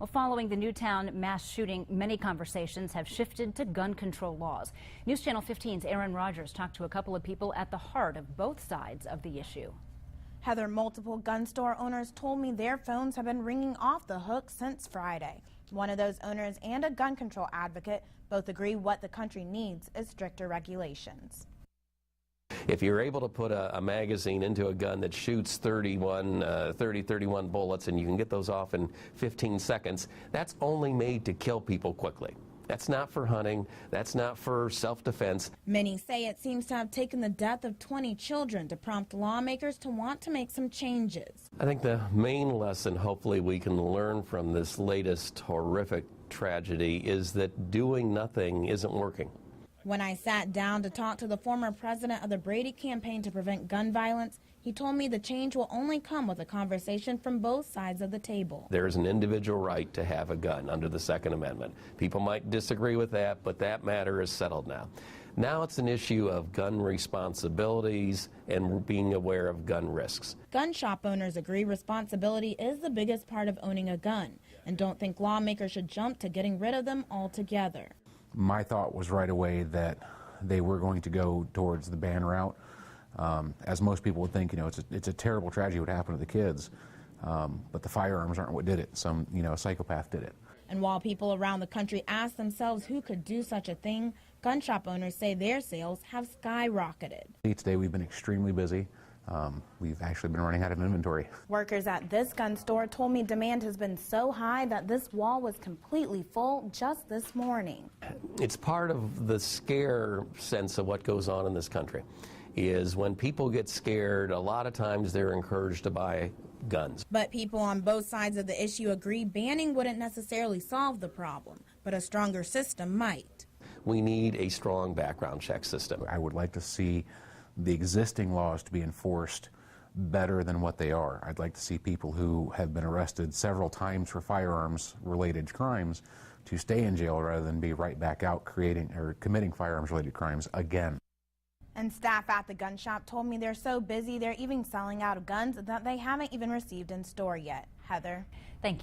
Well, following the Newtown mass shooting, many conversations have shifted to gun control laws. News Channel 15's Aaron Rogers talked to a couple of people at the heart of both sides of the issue. Heather, multiple gun store owners told me their phones have been ringing off the hook since Friday. One of those owners and a gun control advocate both agree what the country needs is stricter regulations. If you're able to put a magazine into a gun that shoots 31 bullets and you can get those off in 15 seconds, that's only made to kill people quickly. That's not for hunting. That's not for self-defense. Many say it seems to have taken the death of 20 children to prompt lawmakers to want to make some changes. I think the main lesson hopefully we can learn from this latest horrific tragedy is that doing nothing isn't working. When I sat down to talk to the former president of the Brady campaign to prevent gun violence, he told me the change will only come with a conversation from both sides of the table. There is an individual right to have a gun under the Second Amendment. People might disagree with that, but that matter is settled now. Now it's an issue of gun responsibilities and being aware of gun risks. Gun shop owners agree responsibility is the biggest part of owning a gun and don't think lawmakers should jump to getting rid of them altogether. My thought was right away that they were going to go towards the ban route. As most people would think, it's a terrible tragedy what happened to the kids, but the firearms aren't what did it. A psychopath did it. And while people around the country ask themselves who could do such a thing, gun shop owners say their sales have skyrocketed. Today we've been extremely busy. We've actually been running out of inventory. Workers at this gun store told me demand has been so high that this wall was completely full just this morning. It's part of the scare sense of what goes on in this country, is when people get scared, a lot of times they're encouraged to buy guns. But people on both sides of the issue agree banning wouldn't necessarily solve the problem, but a stronger system might. We need a strong background check system. I would like to see the existing laws to be enforced better than what they are. I'd like to see people who have been arrested several times for firearms-related crimes to stay in jail rather than be right back out committing firearms-related crimes again. And staff at the gun shop told me they're so busy they're even selling out of guns that they haven't even received in store yet. Heather. Thank you.